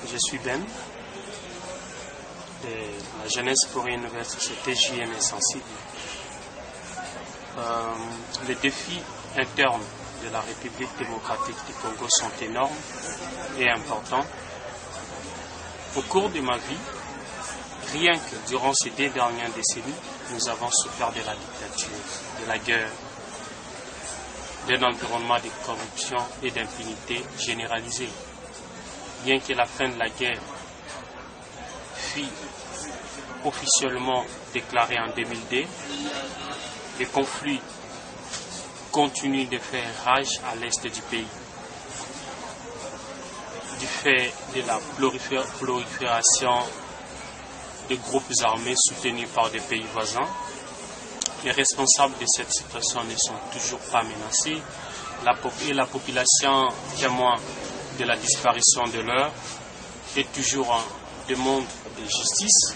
Je suis Ben, de la Jeunesse pour une nouvelle société JN Sensible. Les défis internes de la République démocratique du Congo sont énormes et importants. Au cours de ma vie, rien que durant ces 2 dernières décennies, nous avons souffert de la dictature, de la guerre, d'un environnement de corruption et d'impunité généralisée. Bien que la fin de la guerre fut officiellement déclarée en 2002, les conflits continuent de faire rage à l'est du pays. Du fait de la prolifération de groupes armés soutenus par des pays voisins, les responsables de cette situation ne sont toujours pas menacés et la population témoin de la disparition de l'heure est toujours en demande de justice.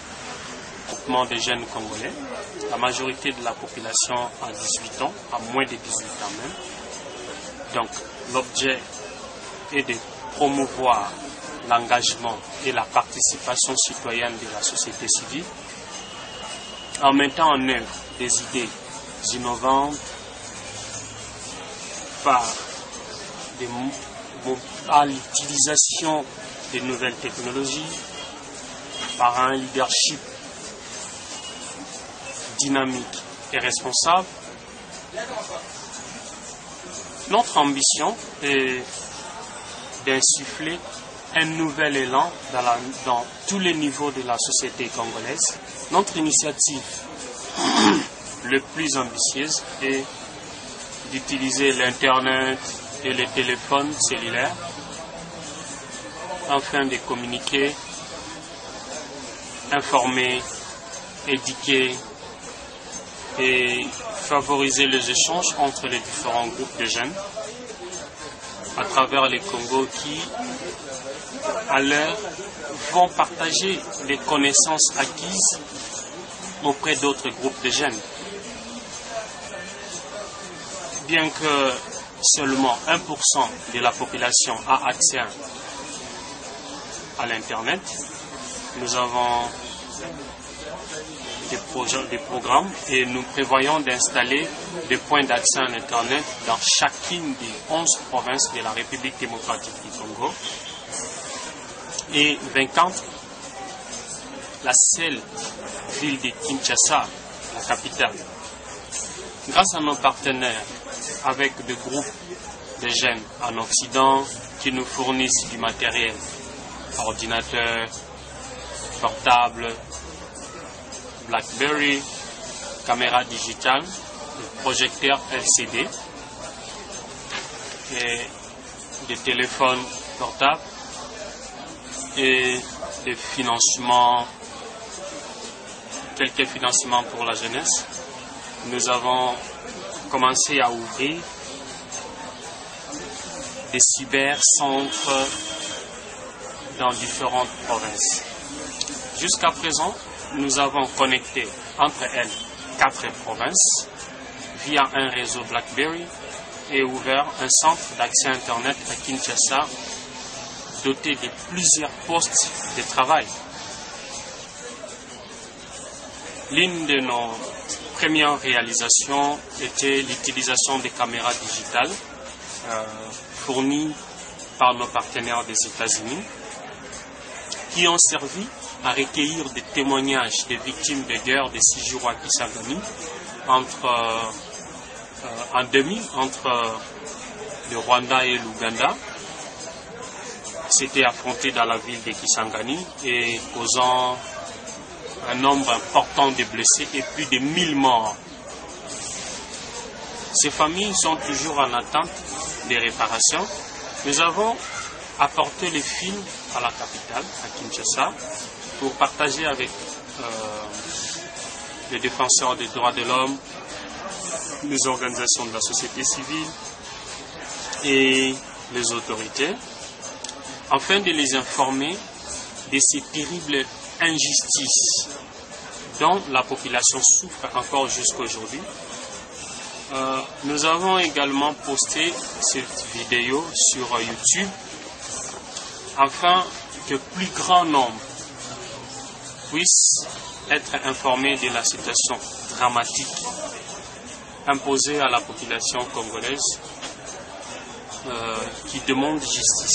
Groupement des jeunes Congolais, la majorité de la population a 18 ans, à moins de 18 ans même. Donc l'objet est de promouvoir l'engagement et la participation citoyenne de la société civile en mettant en œuvre des idées innovantes par l'utilisation des nouvelles technologies, par un leadership dynamique et responsable. Notre ambition est d'insuffler un nouvel élan dans tous les niveaux de la société congolaise. Notre initiative le plus ambitieuse est d'utiliser l'Internet et les téléphones cellulaires afin de communiquer, informer, éduquer et favoriser les échanges entre les différents groupes de jeunes à travers les Congo qui, à l'heure, vont partager les connaissances acquises auprès d'autres groupes de jeunes. Bien que seulement 1% de la population a accès à l'Internet, nous avons des programmes et nous prévoyons d'installer des points d'accès à l'Internet dans chacune des 11 provinces de la République démocratique du Congo. Et 24, la seule ville de Kinshasa, la capitale. Grâce à nos partenaires avec des groupes de jeunes en Occident qui nous fournissent du matériel, ordinateurs, portables, BlackBerry, caméra digitale, projecteurs LCD et des téléphones portables et des financements, quelques financements pour la jeunesse. Nous avons commencé à ouvrir des cybercentres dans différentes provinces. Jusqu'à présent, nous avons connecté entre elles 4 provinces via un réseau BlackBerry et ouvert un centre d'accès Internet à Kinshasa doté de plusieurs postes de travail. L'une de nos premières réalisations était l'utilisation des caméras digitales fournies par nos partenaires des États-Unis qui ont servi à recueillir des témoignages des victimes de guerre de 6 jours à Kisangani en 2000 entre le Rwanda et l'Ouganda. S'étaient affrontés dans la ville de Kisangani et causant un nombre important de blessés et plus de 1000 morts. Ces familles sont toujours en attente des réparations. Nous avons apporté les films à la capitale, à Kinshasa, pour partager avec les défenseurs des droits de l'homme, les organisations de la société civile et les autorités, afin de les informer de ces terribles injustices dont la population souffre encore jusqu'à aujourd'hui. Nous avons également posté cette vidéo sur YouTube afin que plus grand nombre puisse être informé de la situation dramatique imposée à la population congolaise qui demande justice.